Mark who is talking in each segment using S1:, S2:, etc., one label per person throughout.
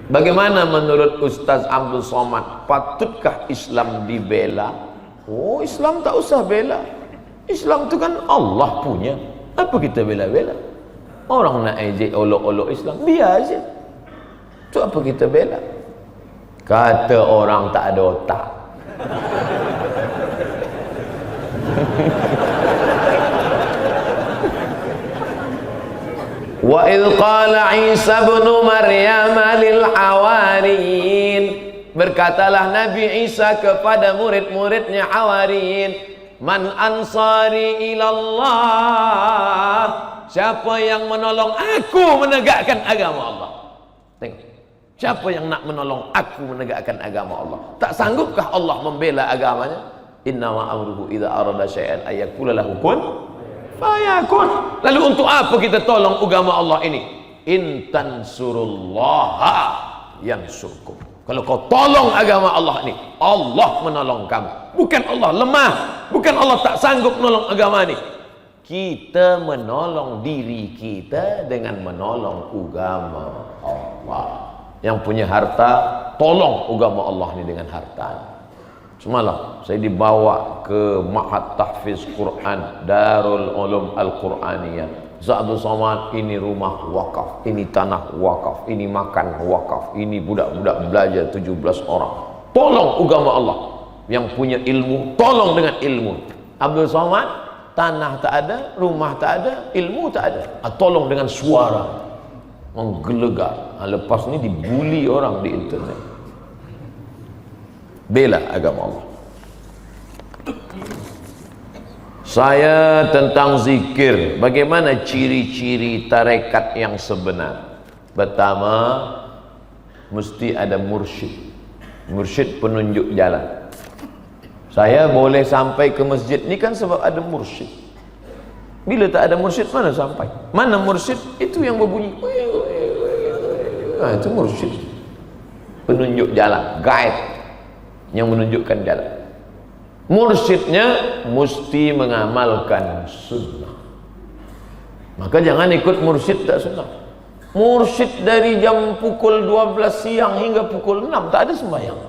S1: Bagaimana menurut Ustaz Abdul Somad? Patutkah Islam dibela? Oh, Islam tak usah bela. Islam tu kan Allah punya. Apa kita bela-bela? Orang nak ejek olok-olok Islam, biar aja. Tu apa kita bela? Kata orang tak ada otak. Wa idh qala Isa ibn Maryam lil hawariyin, berkatalah Nabi Isa kepada murid-muridnya Hawariyin, man ansari ilallah, siapa yang menolong aku menegakkan agama Allah. Tengok, siapa yang nak menolong aku menegakkan agama Allah? Tak sanggupkah Allah membela agamanya? Innama amruhu idza arada syai'an ayyakula lahu kun fayakun. Lalu untuk apa kita tolong agama Allah ini? In tansurullaha yansurkum. Kalau kau tolong agama Allah ini, Allah menolong kamu. Bukan Allah lemah, bukan Allah tak sanggup menolong agama ini. Kita menolong diri kita dengan menolong agama Allah. Yang punya harta, tolong agama Allah ini dengan harta. Semalam saya dibawa ke Ma'had Tahfiz Quran Darul Ulum Al-Quraniyah. Ustaz Abdul Somad, ini rumah wakaf, ini tanah wakaf, ini makan wakaf, ini budak-budak belajar 17 orang. Tolong agama Allah. Yang punya ilmu, tolong dengan ilmu. Abdul Somad, tanah tak ada, rumah tak ada, ilmu tak ada. Tolong dengan suara menggelegar. Lepas ni dibuli orang di internet. Bela agama Allah. Saya tentang zikir. Bagaimana ciri-ciri tarekat yang sebenar? Pertama, mesti ada mursyid. Mursyid penunjuk jalan. Saya boleh sampai ke masjid ni kan sebab ada mursyid. Bila tak ada mursyid, mana sampai? Mana mursyid? Itu yang berbunyi. Itu mursyid. Penunjuk jalan, guide yang menunjukkan jalan. Mursyidnya mesti mengamalkan sunnah. Maka jangan ikut mursyid tak sunnah. Mursyid dari jam pukul 12 siang hingga pukul 6 tak ada sembahyang.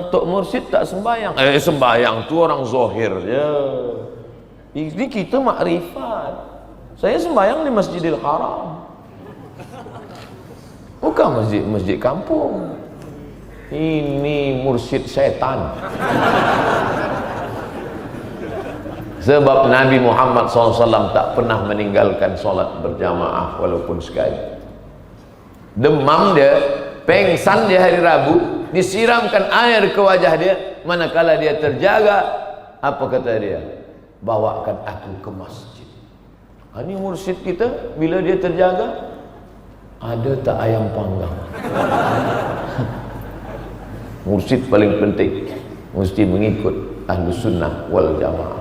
S1: Tok mursyid tak sembahyang. Sembahyang tu orang zahir je. Ini kita makrifat. Saya sembahyang di Masjidil Haram, bukan masjid kampung. Ini mursyid setan. Sebab Nabi Muhammad SAW tak pernah meninggalkan solat berjamaah walaupun sekali. Demam dia, pengsan dia hari Rabu, disiramkan air ke wajah dia. Manakala dia terjaga, apa kata dia? Bawakan aku ke masjid. Ini mursyid kita, bila dia terjaga, ada tak ayam panggang? Mursyid paling penting mesti mengikut ahlu sunnah wal jamaah.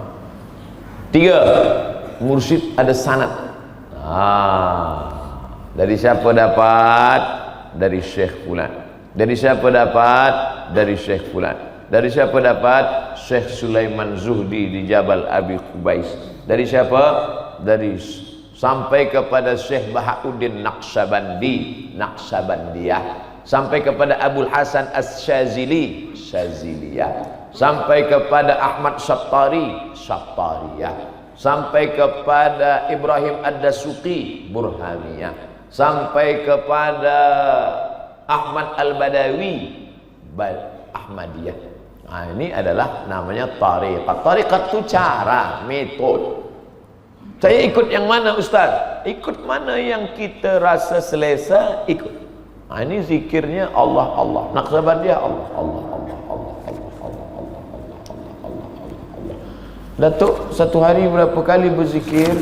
S1: 3, mursyid ada sanad. Dari siapa dapat? Dari Syekh Fulan. Dari siapa dapat? Dari Syekh Fulan. Dari siapa dapat? Syekh Sulaiman Zuhdi di Jabal Abi Qubais. Dari siapa? Dari sampai kepada Syekh Bahauddin Naqsabandiyah. Sampai kepada Abul Hasan As-Syazili, Syaziliyah. Sampai kepada Ahmad Syattari, Syattariyah. Sampai kepada Ibrahim Ad-Dasuqi, Burhaniyah. Sampai kepada Ahmad Al-Badawi, Ahmadiyah. Ini adalah namanya tariqat. Tariqat itu cara, metode. Saya ikut yang mana Ustaz? Ikut mana yang kita rasa selesa, ikut. Ini zikirnya Allah Allah. Naqsabandiyah Allah Allah Allah Allah Allah Allah Allah Allah Allah Allah. Datuk satu hari berapa kali berzikir?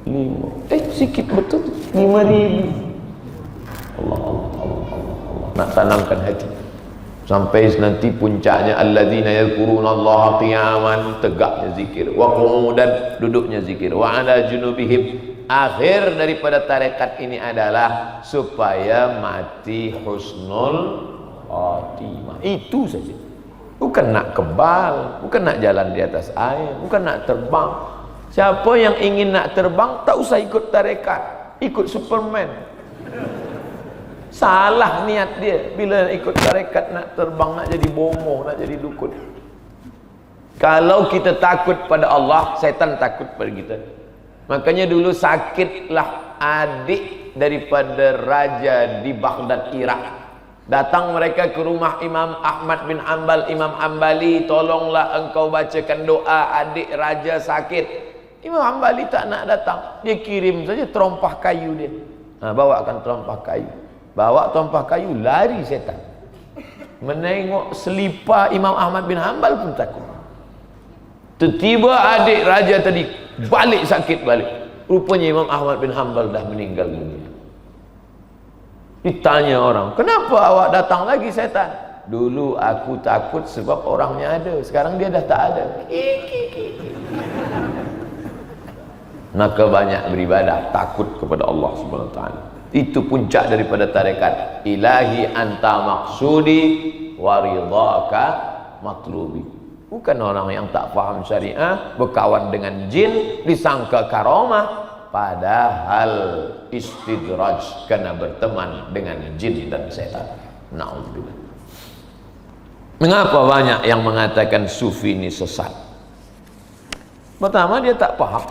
S1: 5. Sikit betul 5,000. Allah Allah Allah Allah Allah. Nak tanamkan hati. Sampai nanti puncaknya alladzina yadhkurunallaha qiyaman, tegaknya zikir, wa qu'udan, duduknya zikir, wa ala junubihim. Akhir daripada tarekat ini adalah supaya mati husnul khatimah. Itu saja. Bukan nak kebal, bukan nak jalan di atas air, bukan nak terbang. Siapa yang ingin nak terbang, tak usah ikut tarekat, ikut Superman. Salah niat dia bila ikut tarekat, nak terbang, nak jadi bomoh, nak jadi dukun. Kalau kita takut pada Allah, setan takut pada kita. Makanya dulu sakitlah adik daripada raja di Baghdad, Irak. Datang mereka ke rumah Imam Ahmad bin Hanbal, Imam Hanbali, tolonglah engkau bacakan doa, adik raja sakit. Imam Hanbali tak nak datang, dia kirim saja terompah kayu dia. Bawakan terompah kayu. Bawa terompah kayu, lari setan. Menengok selipar Imam Ahmad bin Hanbal pun takut. Tiba-tiba adik raja tadi balik sakit balik. Rupanya Imam Ahmad bin Hanbal dah meninggal dunia. Ditanya orang, kenapa awak datang lagi setan? Dulu aku takut sebab orangnya ada, sekarang dia dah tak ada. Maka banyak beribadah, takut kepada Allah Subhanahu wa taala. Itu puncak daripada tarekat. Ilahi anta maksudi wa ridhaka matlubi. Bukan orang yang tak faham syariah, berkawan dengan jin, disangka karamah, padahal istidraj, karena berteman dengan jin dan setan. Na'udzubillah. Mengapa banyak yang mengatakan sufi ini sesat? Pertama, dia tak paham.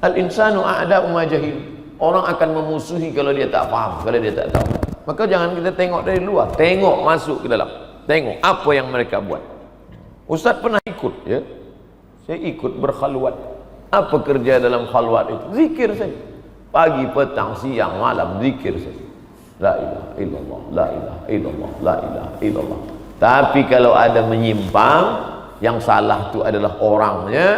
S1: Al-insanu a'da'u ma jahil. Orang akan memusuhi kalau dia tak faham, kalau dia tak tahu. Maka jangan kita tengok dari luar, tengok masuk ke dalam. Tengok apa yang mereka buat. Ustaz pernah ikut, ya. Saya ikut berkhalwat. Apa kerja dalam khalwat itu? Zikir saja. Pagi, petang, siang, malam, zikir saja. La ilaha illallah, la ilaha illallah, la ilaha illallah. Tapi kalau ada menyimpang, yang salah itu adalah orangnya,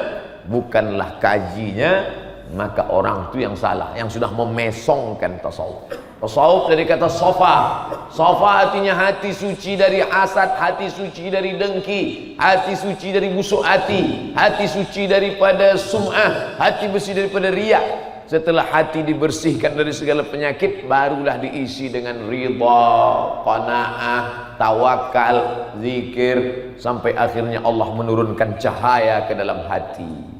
S1: bukanlah kajinya. Maka orang itu yang salah, yang sudah memesongkan tasawuf. Tasawuf dari kata sofa. Sofa artinya hati suci dari hasad, hati suci dari dengki, hati suci dari busuk hati suci daripada sum'ah, hati bersih daripada riak. Setelah hati dibersihkan dari segala penyakit, barulah diisi dengan ridha, qanaah, tawakal, zikir, sampai akhirnya Allah menurunkan cahaya ke dalam hati.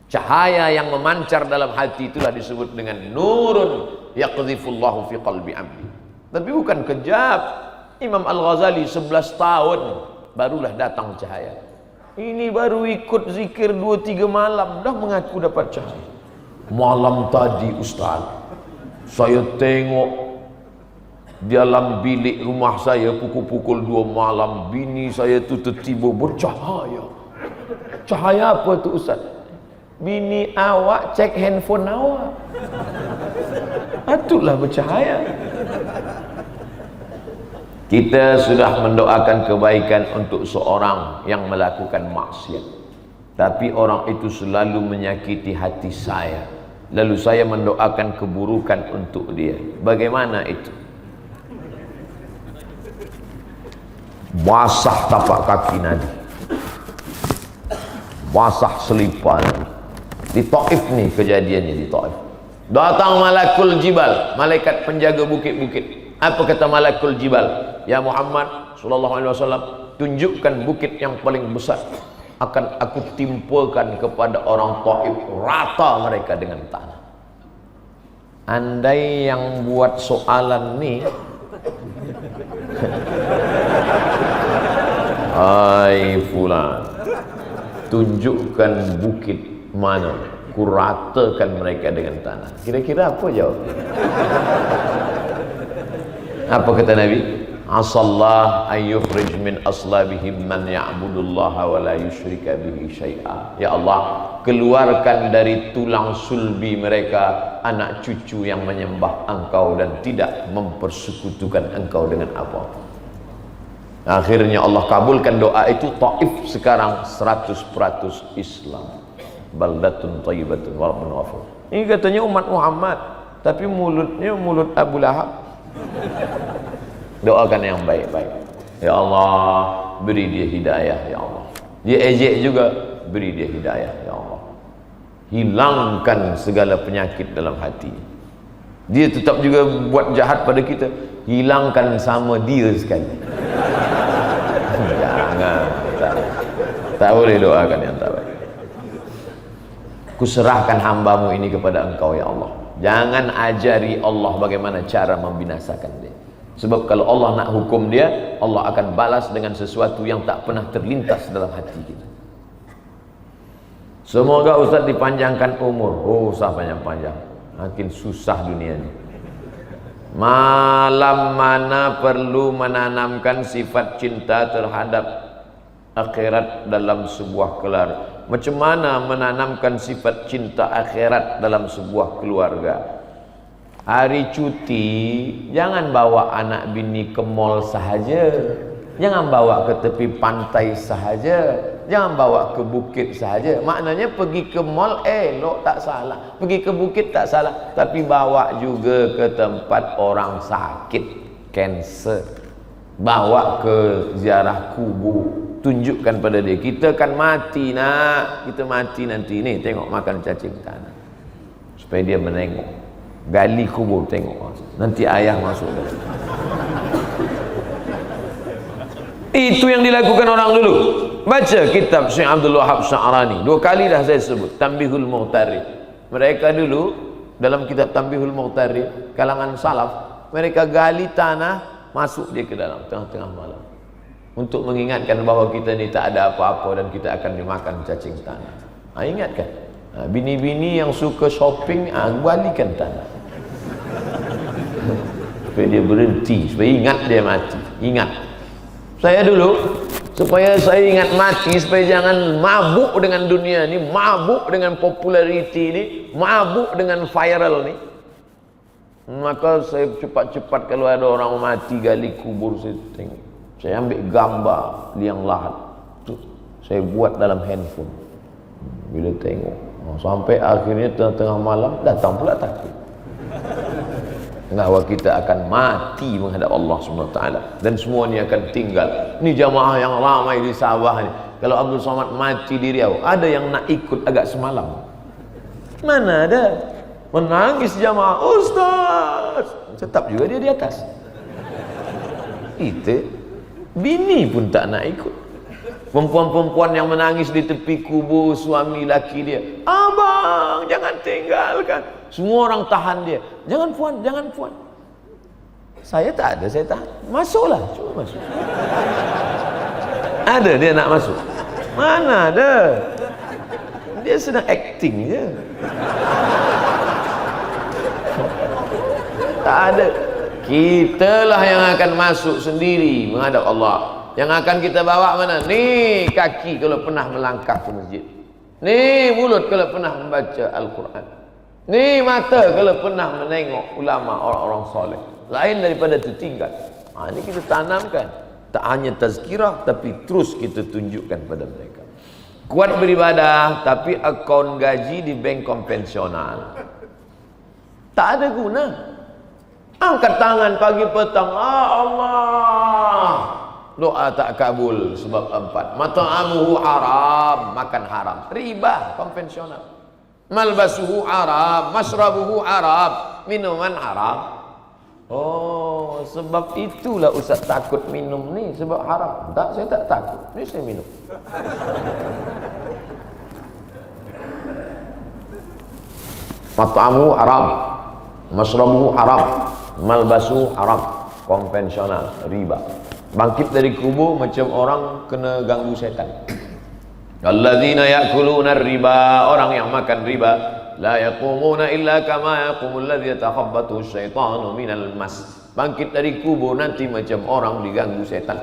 S1: Cahaya yang memancar dalam hati itulah disebut dengan nurun yaqdhifullahu fi qalbi abdi. Tapi bukan kejap. Imam Al-Ghazali 11 tahun barulah datang cahaya. Ini baru ikut zikir 2-3 malam dah mengaku dapat cahaya. Malam tadi ustaz, saya tengok dalam bilik rumah saya pukul-pukul 2 malam, bini saya tu tiba-tiba bercahaya. Cahaya apa tu ustaz? Bini awak cek handphone awak. Itulah bercahaya. Kita sudah mendoakan kebaikan untuk seorang yang melakukan maksiat, tapi orang itu selalu menyakiti hati saya, lalu saya mendoakan keburukan untuk dia. Bagaimana itu? Basah tapak kaki Nabi, basah selipar Nabi. Di Taif nih kejadiannya, di Taif. Datang malakul jibal, malaikat penjaga bukit-bukit. Apa kata malakul jibal? Ya Muhammad sallallahu alaihi wasallam, tunjukkan bukit yang paling besar, akan aku timpakan kepada orang Taif, rata mereka dengan tanah. Andai yang buat soalan nih hai fulan, tunjukkan bukit mana, kuratakan mereka dengan tanah. Kira-kira apa jawab? Apa kata Nabi? Asallah ayyukhrij min aslabihim man ya'budullaha wa la yusyrika bihi syai'a. Ya Allah, keluarkan dari tulang sulbi mereka anak cucu yang menyembah Engkau dan tidak mempersekutukan Engkau dengan apa. Akhirnya Allah kabulkan doa itu. Taif sekarang 100% Islam. Baldatun thayyibatun wa rabbun ghafur. Ini katanya umat Muhammad, tapi mulutnya mulut Abu Lahab. Doakan yang baik-baik. Ya Allah, beri dia hidayah ya Allah. Dia ejek juga, beri dia hidayah ya Allah. Hilangkan segala penyakit dalam hati. Dia tetap juga buat jahat pada kita, hilangkan sama dia sekali. Jangan, tak boleh doakan yang tak baik. Kuserahkan hambamu ini kepada Engkau ya Allah. Jangan ajari Allah bagaimana cara membinasakan dia. Sebab kalau Allah nak hukum dia, Allah akan balas dengan sesuatu yang tak pernah terlintas dalam hati kita. Semoga Ustaz dipanjangkan umur. Oh, usah panjang-panjang, makin susah dunia ini. Malam mana perlu menanamkan sifat cinta terhadap akhirat dalam sebuah keluarga? Macam mana menanamkan sifat cinta akhirat dalam sebuah keluarga? Hari cuti, jangan bawa anak bini ke mall sahaja, jangan bawa ke tepi pantai sahaja, jangan bawa ke bukit sahaja. Maknanya pergi ke mall elok, tak salah, pergi ke bukit tak salah, tapi bawa juga ke tempat orang sakit, kanser, bawa ke ziarah kubur, tunjukkan pada dia, kita kan mati nak, kita mati nanti ni, tengok makan cacing tanah, supaya dia menengok. Gali kubur, tengok nanti ayah masuk dalam. Itu yang dilakukan orang dulu. Baca kitab Syekh Abdul Wahab Sya'rani, 2 kali dah saya sebut, Tanbihul Mughtarib. Mereka dulu dalam kitab Tanbihul Mughtarib, kalangan salaf, mereka gali tanah, masuk dia ke dalam tengah-tengah malam, untuk mengingatkan bahawa kita ni tak ada apa-apa dan kita akan dimakan cacing tanah. Ingatkan, bini-bini yang suka shopping, balikan tanah supaya dia berhenti, supaya ingat dia mati. Ingat, saya dulu, supaya saya ingat mati, supaya jangan mabuk dengan dunia ni, mabuk dengan populariti ni, mabuk dengan viral ni, maka saya cepat-cepat kalau ada orang mati gali kubur, saya tengok, saya ambil gambar liang lahat tu, saya buat dalam handphone. Bila tengok, sampai akhirnya tengah-tengah malam datang pula takut bahawa kita akan mati menghadap Allah SWT, dan semua ni akan tinggal. Ni jamaah yang ramai di Sabah ni, kalau Abdul Somad mati di Riau, ada yang nak ikut agak semalam, mana ada, menangis jamaah, Ustaz, tetap juga dia di atas. Itu bini pun tak nak ikut. Perempuan-perempuan yang menangis di tepi kubur suami laki dia, abang jangan tinggalkan, semua orang tahan dia, jangan puan, jangan puan. Saya tak ada, saya tahan. Masuklah, cuba masuk. Ada dia nak masuk, mana ada, dia sedang acting je. Tak ada. Kitalah yang akan masuk sendiri menghadap Allah. Yang akan kita bawa mana? Ni kaki kalau pernah melangkah ke masjid, ni mulut kalau pernah membaca Al-Quran, ni mata kalau pernah menengok ulama, orang-orang soleh. Lain daripada itu tinggal. Ini kita tanamkan, tak hanya tazkirah, tapi terus kita tunjukkan pada mereka. Kuat beribadah, tapi akaun gaji di bank konvensional tak ada guna. Angkat tangan pagi petang, Allah, doa tak kabul sebab 4. Mata'amuhu haram, makan haram, riba konvensional. Malbasuhu haram, masrabuhu haram, minuman haram. Oh, sebab itulah Ustaz takut minum ni, sebab haram. Tak, saya tak takut, ni saya minum. Mata'amuhu haram, masrabuhu haram, malbasuhu haram, konvensional, riba. Bangkit dari kubur macam orang kena ganggu setan. Alladzina ya'kuluna riba, orang yang makan riba, la yaqumuna illa kama yaqumul ladzi yatakhabbathu syaitanu minal mas. Bangkit dari kubur nanti macam orang diganggu setan.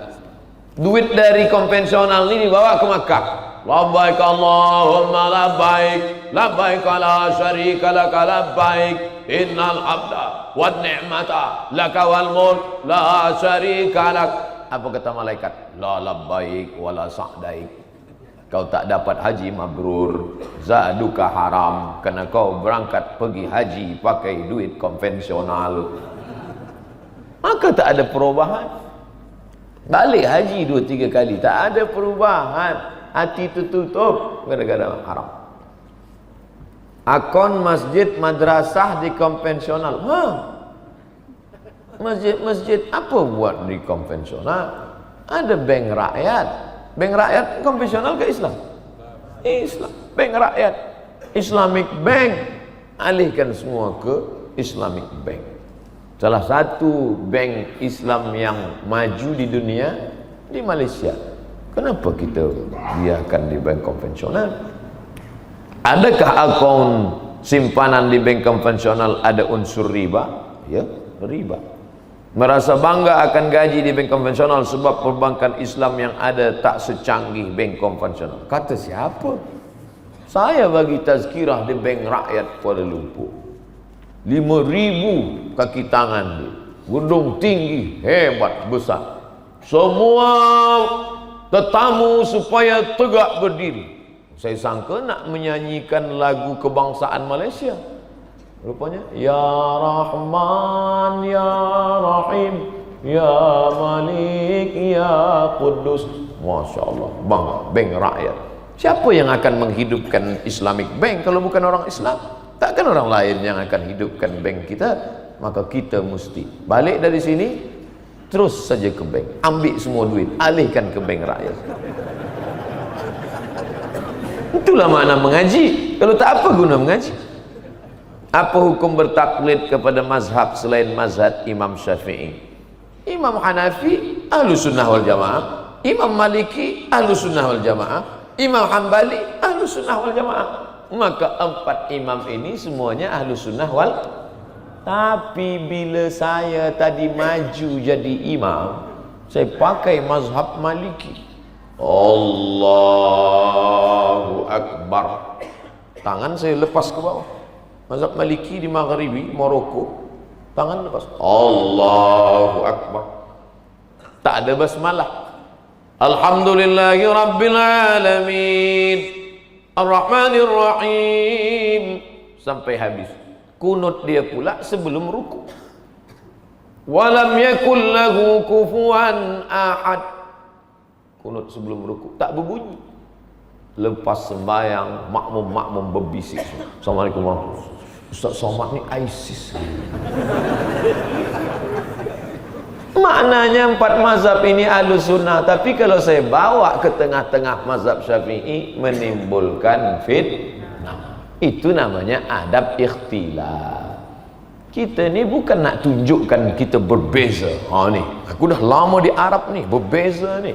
S1: Duit dari konvensional ini dibawa ke Makkah. Labbaik Allahumma labbaik, labbaik la syarika laka labbaik, innal abda wan ni'mata laka wal mulk la syarika lak. Apa kata malaikat? La labbaik wala sa'daik. Kau tak dapat haji mabrur, zaduka haram, kerana kau berangkat pergi haji pakai duit konvensional. Maka tak ada perubahan. Balik haji 2-3 kali, tak ada perubahan. Hati tertutup gara-gara haram. Akun masjid madrasah di konvensional. Masjid-masjid apa buat di konvensional? Ada bank rakyat. Bank rakyat konvensional ke Islam? Islam. Bank rakyat, Islamic Bank. Alihkan semua ke Islamic Bank. Salah satu bank Islam yang maju di dunia di Malaysia. Kenapa kita biarkan di bank konvensional? Adakah akaun simpanan di bank konvensional ada unsur riba? Ya, riba. Merasa bangga akan gaji di bank konvensional sebab perbankan Islam yang ada tak secanggih bank konvensional. Kata siapa? Saya bagi tazkirah di bank rakyat Kuala Lumpur. 5,000 kaki tangan dia. Gedung tinggi, hebat, besar. Semua tetamu supaya tegak berdiri. Saya sangka nak menyanyikan lagu kebangsaan Malaysia. Rupanya Ya Rahman Ya Rahim Ya Malik Ya Qudus. Masya Allah, bangga, bank rakyat. Siapa yang akan menghidupkan Islamic Bank kalau bukan orang Islam? Takkan orang lain yang akan hidupkan bank kita. Maka kita mesti balik dari sini, terus saja ke bank, ambil semua duit, alihkan ke bank rakyat. Itulah makna mengaji. Kalau tak, apa guna mengaji? Apa hukum bertaklid kepada mazhab selain mazhab Imam Syafi'i? Imam Hanafi Ahlus Sunnah wal Jamaah, Imam Maliki Ahlus Sunnah wal Jamaah, Imam Hambali Ahlus Sunnah wal Jamaah. Maka 4 imam ini semuanya Ahlus Sunnah wal. Tapi bila saya tadi maju jadi imam, saya pakai mazhab Maliki. Allahu Akbar, tangan saya lepas ke bawah. Mazhab Maliki di Maghribi, Morocco, tangan lepas. Allahu Akbar, tak ada basmalah. Alhamdulillahi Rabbil Alamin Ar-Rahmanir Rahim sampai habis. Kunut dia pula sebelum ruku. Walam yakul lahu kufuwan ahad. Kunut sebelum ruku, tak berbunyi. Lepas sembahyang, makmum berbisik. Assalamualaikum warahmatullahi wabarakatuh. Ustaz Somad ni ISIS. Maknanya 4 mazhab ini Ahlus Sunnah. Tapi kalau saya bawa ke tengah-tengah mazhab Syafi'i, menimbulkan fitnah. Itu namanya adab ikhtilaf. Kita ni bukan nak tunjukkan kita berbeza. Ni, aku dah lama di Arab ni, berbeza ni.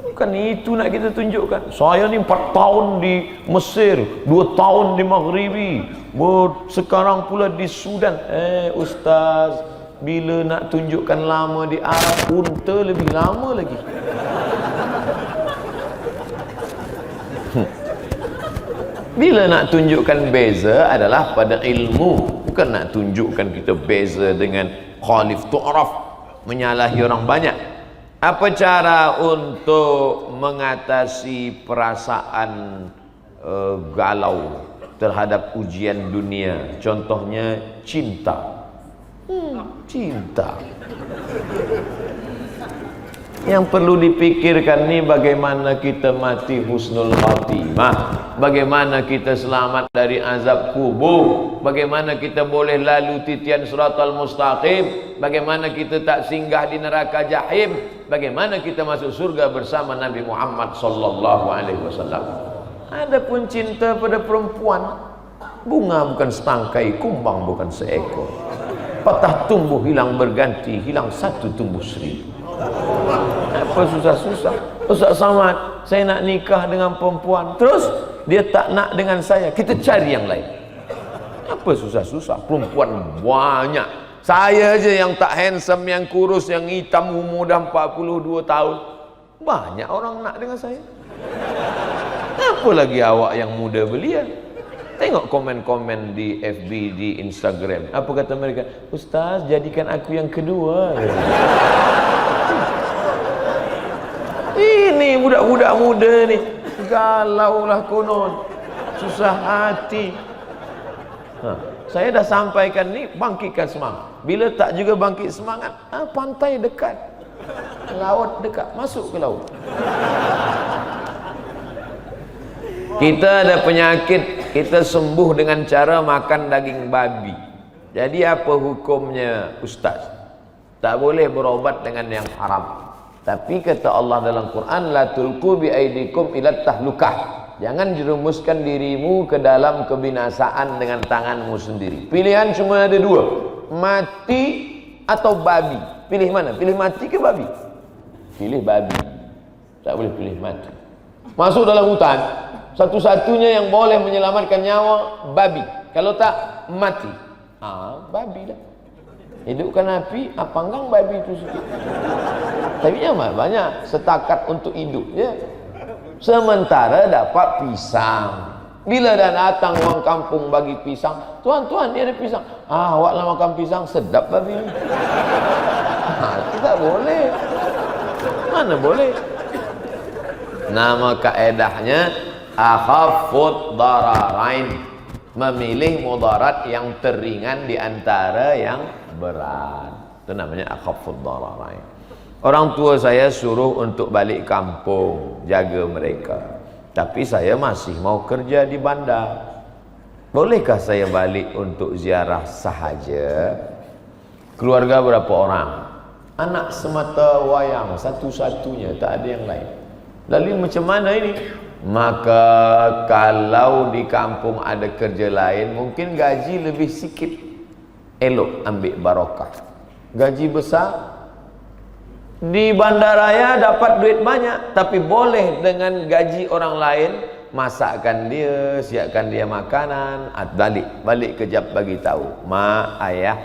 S1: Bukan itu nak kita tunjukkan. Saya ni 4 tahun di Mesir, 2 tahun di Maghribi, sekarang pula di Sudan. Ustaz, bila nak tunjukkan lama di Arab, unta lebih lama lagi. Bila nak tunjukkan beza adalah pada ilmu, bukan nak tunjukkan kita beza dengan khalif tu'raf, menyalahi orang banyak. Apa cara untuk mengatasi perasaan galau terhadap ujian dunia? Contohnya cinta. Cinta. Yang perlu dipikirkan ni bagaimana kita mati husnul khatimah, bagaimana kita selamat dari azab kubur, bagaimana kita boleh lalu titian siratal mustaqim, bagaimana kita tak singgah di neraka jahim, bagaimana kita masuk surga bersama Nabi Muhammad sallallahu alaihi wasallam. Adapun cinta pada perempuan, bunga bukan setangkai, kumbang bukan seekor. Patah tumbuh hilang berganti, hilang satu tumbuh 1000. Apa susah-susah? Ustaz Samad, saya nak nikah dengan perempuan, terus dia tak nak dengan saya, kita cari yang lain. Apa susah-susah? Perempuan banyak. Saya je yang tak handsome, yang kurus, yang hitam, umur dah 42 tahun. Banyak orang nak dengan saya. Apa lagi awak yang muda belia? Tengok komen-komen di FB, di Instagram. Apa kata mereka? Ustaz, jadikan aku yang kedua. Ini budak-budak muda ni galau lah konon, susah hati. Saya dah sampaikan ni, bangkitkan semangat. Bila tak juga bangkit semangat, pantai dekat, laut dekat, masuk ke laut. Kita ada penyakit, kita sembuh dengan cara makan daging babi. Jadi apa hukumnya Ustaz? Tak boleh berobat dengan yang haram. Tapi kata Allah dalam Quran, la tulqu bi aidikum ila tahlukah. Jangan jerumuskan dirimu ke dalam kebinasaan dengan tanganmu sendiri. Pilihan cuma ada 2. mati atau babi? Pilih mana? Pilih mati ke babi? Pilih babi. Tak boleh pilih mati. Masuk dalam hutan, satu-satunya yang boleh menyelamatkan nyawa babi. Kalau tak, mati. Babi dah. Hidupkan api, panggang babi itu sikit. Tapi banyak setakat untuk hidupnya. Sementara dapat pisang. Bila dah datang orang kampung bagi pisang, tuan-tuan dia ada pisang. Awaklah makan pisang, sedap babi ni. Itu tak boleh. Mana boleh? Nama kaedahnya akhaffud dararain, memilih mudarat yang teringan di antara yang berat. Itu namanya akhaffud dararain. Orang tua saya suruh untuk balik kampung, jaga mereka. Tapi saya masih mau kerja di bandar. Bolehkah saya balik untuk ziarah sahaja? Keluarga berapa orang? Anak semata wayang, satu-satunya, tak ada yang lain. Lalu macam mana ini? Maka kalau di kampung ada kerja lain, mungkin gaji lebih sikit. Elok ambil barakah. Gaji besar, di bandaraya dapat duit banyak, tapi boleh dengan gaji orang lain, masakkan dia, siapkan dia makanan, balik kejap bagi tahu, mak, ayah,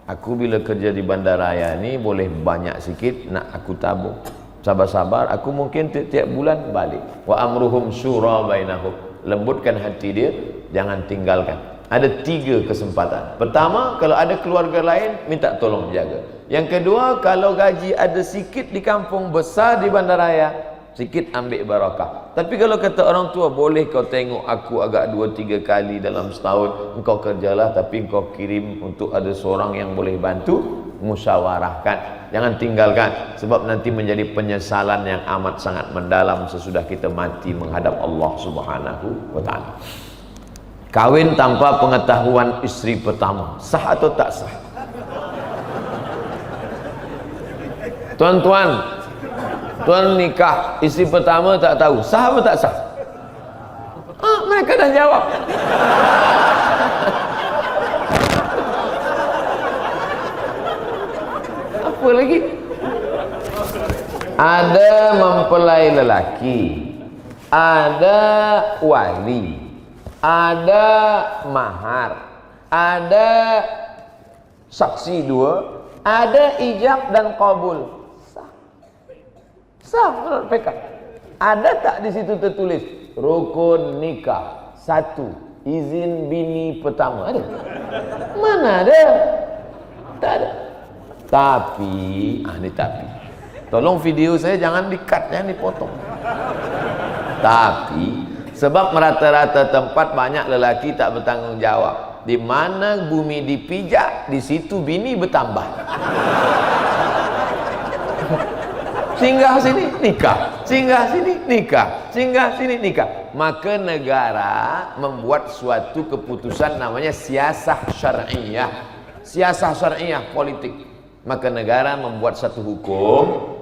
S1: aku bila kerja di bandaraya ni boleh banyak sikit, nak aku tabung. Sabar-sabar, aku mungkin tiap bulan balik. Wa amruhum syura bainahum. Lembutkan hati dia, jangan tinggalkan. Ada 3 kesempatan. Pertama, kalau ada keluarga lain, minta tolong jaga. Yang kedua, kalau gaji ada sikit di kampung, besar di bandaraya, sikit ambil barakah. Tapi kalau kata orang tua, boleh kau tengok aku agak 2-3 kali dalam setahun, engkau kerjalah, tapi engkau kirim untuk ada seorang yang boleh bantu, musyawarahkan. Jangan tinggalkan, sebab nanti menjadi penyesalan yang amat sangat mendalam sesudah kita mati menghadap Allah Subhanahu wa ta'ala. Kawin tanpa pengetahuan isteri pertama, sah atau tak sah? Tuan-tuan, tuan nikah, isteri pertama tak tahu, sah atau tak sah? Mereka dah jawab. Apa lagi? Ada mempelai lelaki, ada wali, ada mahar, ada saksi 2, ada ijab dan qabul. Sah menurut fiqh. Ada tak di situ tertulis rukun nikah 1, izin bini pertama? Ada? Mana ada? Tak ada. Tapi ini tapi. Tolong video saya jangan di-cut, jangan dipotong. Tapi sebab merata-rata tempat banyak lelaki tak bertanggung jawab. Di mana bumi dipijak, di situ bini bertambah. Singgah sini nikah, singgah sini nikah, singgah sini nikah. Maka negara membuat suatu keputusan namanya siasah syar'iyah. Siasah syar'iyah politik. Maka negara membuat satu hukum,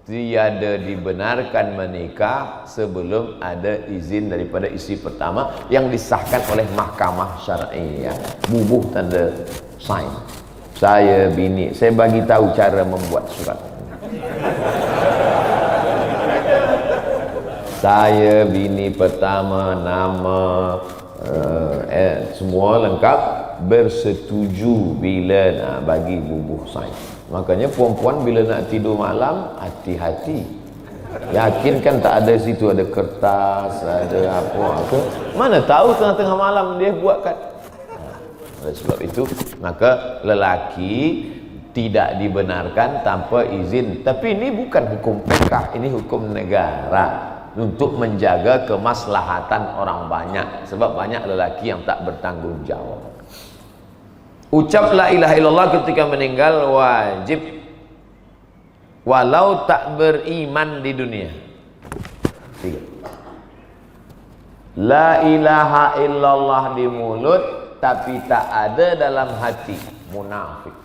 S1: tiada dibenarkan menikah sebelum ada izin daripada isteri pertama yang disahkan oleh mahkamah syar'iyah. Bubuh tanda sign. Saya bini, saya bagi tahu cara membuat surat. Saya bini pertama, nama, semua lengkap, bersetuju bila nak bagi bubuh sign. Makanya perempuan bila nak tidur malam, hati-hati. Yakinkan tak ada situ ada kertas, ada apa. Mana tahu tengah-tengah malam dia buatkan. Oleh sebab itu, maka lelaki tidak dibenarkan tanpa izin. Tapi ini bukan hukum fiqh, ini hukum negara untuk menjaga kemaslahatan orang banyak. Sebab banyak lelaki yang tak bertanggung jawab. Ucap la ilaha illallah ketika meninggal wajib, walau tak beriman di dunia. 3. La ilaha illallah di mulut tapi tak ada dalam hati, munafik.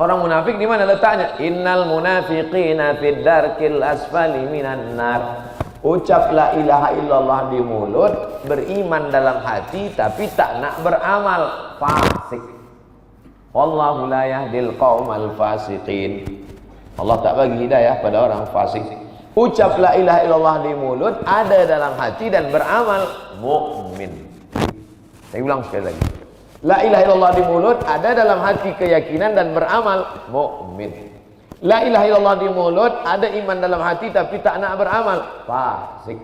S1: Orang munafik di mana letaknya? Innal munafiqina fid darkil asfali minan nar. Ucap la ilaha illallah di mulut, beriman dalam hati tapi tak nak beramal, fasik. Wallahu la yahdil qaumal fasiqin. Allah tak bagi hidayah pada orang fasik. Ucap la ilaha illallah di mulut, ada dalam hati dan beramal, mukmin. Saya ulang sekali lagi. La ilaha illallah di mulut, ada dalam hati keyakinan dan beramal, mukmin. La ilaha illallah di mulut, ada iman dalam hati tapi tak nak beramal, fasik.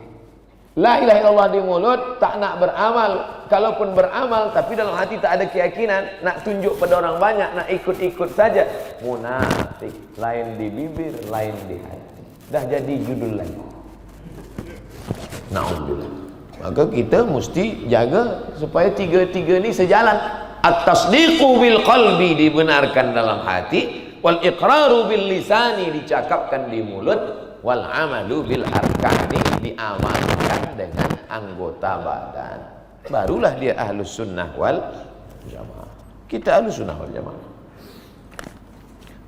S1: La ilaha illallah di mulut, tak nak beramal, kalaupun beramal tapi dalam hati tak ada keyakinan, nak tunjuk pada orang banyak, nak ikut-ikut saja, munafik. Lain di bibir, lain di hati. Dah jadi judul lagi. Na'udzubillah. Maka kita mesti jaga supaya tiga-tiga ni sejalan. At-tasdiqu bil qalbi, dibenarkan dalam hati, wal iqraru bil lisani, dicakapkan di mulut, wal amalu bil arkani, diamalkan dengan anggota badan. Barulah dia ahlus sunnah wal jamaah. Kita ahlus sunnah wal jamaah.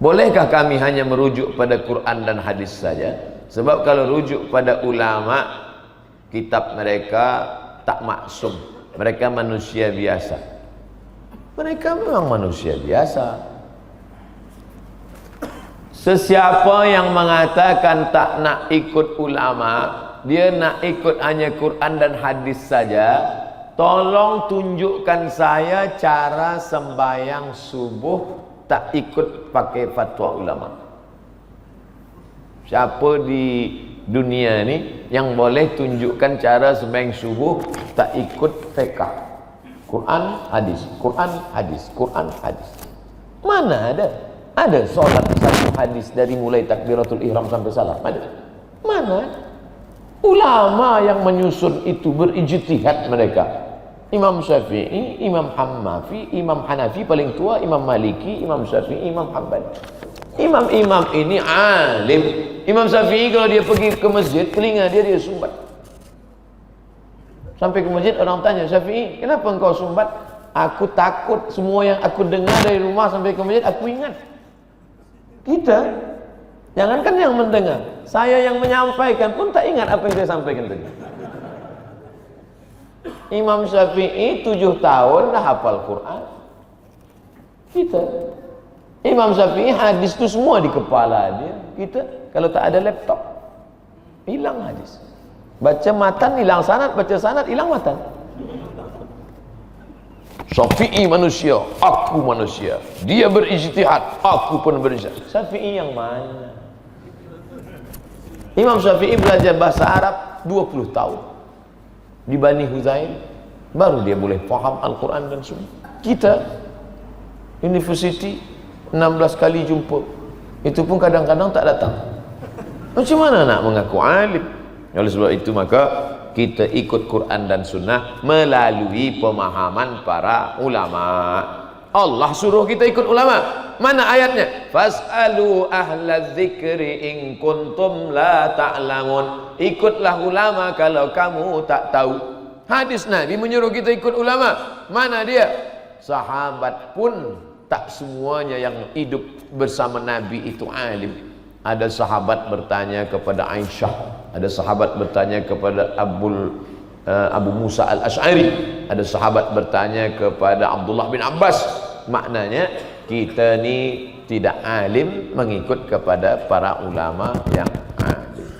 S1: Bolehkah kami hanya merujuk pada Quran dan hadis saja? Sebab kalau rujuk pada ulama, kitab mereka tak maksum. Mereka manusia biasa. Mereka memang manusia biasa. Sesiapa yang mengatakan tak nak ikut ulama, dia nak ikut hanya Quran dan hadis saja, tolong tunjukkan saya cara sembahyang subuh tak ikut pakai fatwa ulama. Siapa di dunia ni yang boleh tunjukkan cara sembahyang subuh tak ikut fiqh? Quran, hadis, Quran, hadis, Quran, hadis. Mana ada? Ada solat satu hadis dari mulai takbiratul ihram sampai salam? Ada? Mana? Ulama yang menyusun itu berijtihad mereka. Imam Syafi'i, Imam Hanafi, Imam Hanafi paling tua, Imam Maliki, Imam Syafi'i, Imam Hanbali. Imam-imam ini alim. Imam Syafi'i kalau dia pergi ke masjid, telinga dia sumbat. Sampai ke masjid orang tanya, Syafi'i, kenapa engkau sumbat? Aku takut semua yang aku dengar dari rumah sampai ke masjid aku ingat. Kita, jangankan yang mendengar, saya yang menyampaikan pun tak ingat apa yang saya sampaikan tadi. Imam Syafi'i 7 tahun dah hafal Quran. Kita, Imam Syafi'i hadis tu semua di kepala dia. Kita, kalau tak ada laptop, hilang hadis. Baca matan hilang sanad, baca sanad hilang matan. Syafi'i manusia, aku manusia. Dia berijtihad, aku pun berijtihad. Syafi'i yang mana? Imam Syafi'i belajar bahasa Arab 20 tahun di Bani Huzail, baru dia boleh faham Al-Quran dan Sunnah. Kita university 16 kali jumpa, itu pun kadang-kadang tak datang. Macam mana nak mengaku alim? Oleh sebab itu maka kita ikut Quran dan Sunnah melalui pemahaman para ulama. Allah suruh kita ikut ulama. Mana ayatnya? Fas'alu ahla dzikri in kuntum la ta'lamun. Ikutlah ulama kalau kamu tak tahu. Hadis Nabi menyuruh kita ikut ulama. Mana dia? Sahabat pun tak semuanya yang hidup bersama Nabi itu alim. Ada sahabat bertanya kepada Aisyah, ada sahabat bertanya kepada Abu Musa al-Ash'ari, ada sahabat bertanya kepada Abdullah bin Abbas. Maknanya kita ni tidak alim mengikut kepada para ulama yang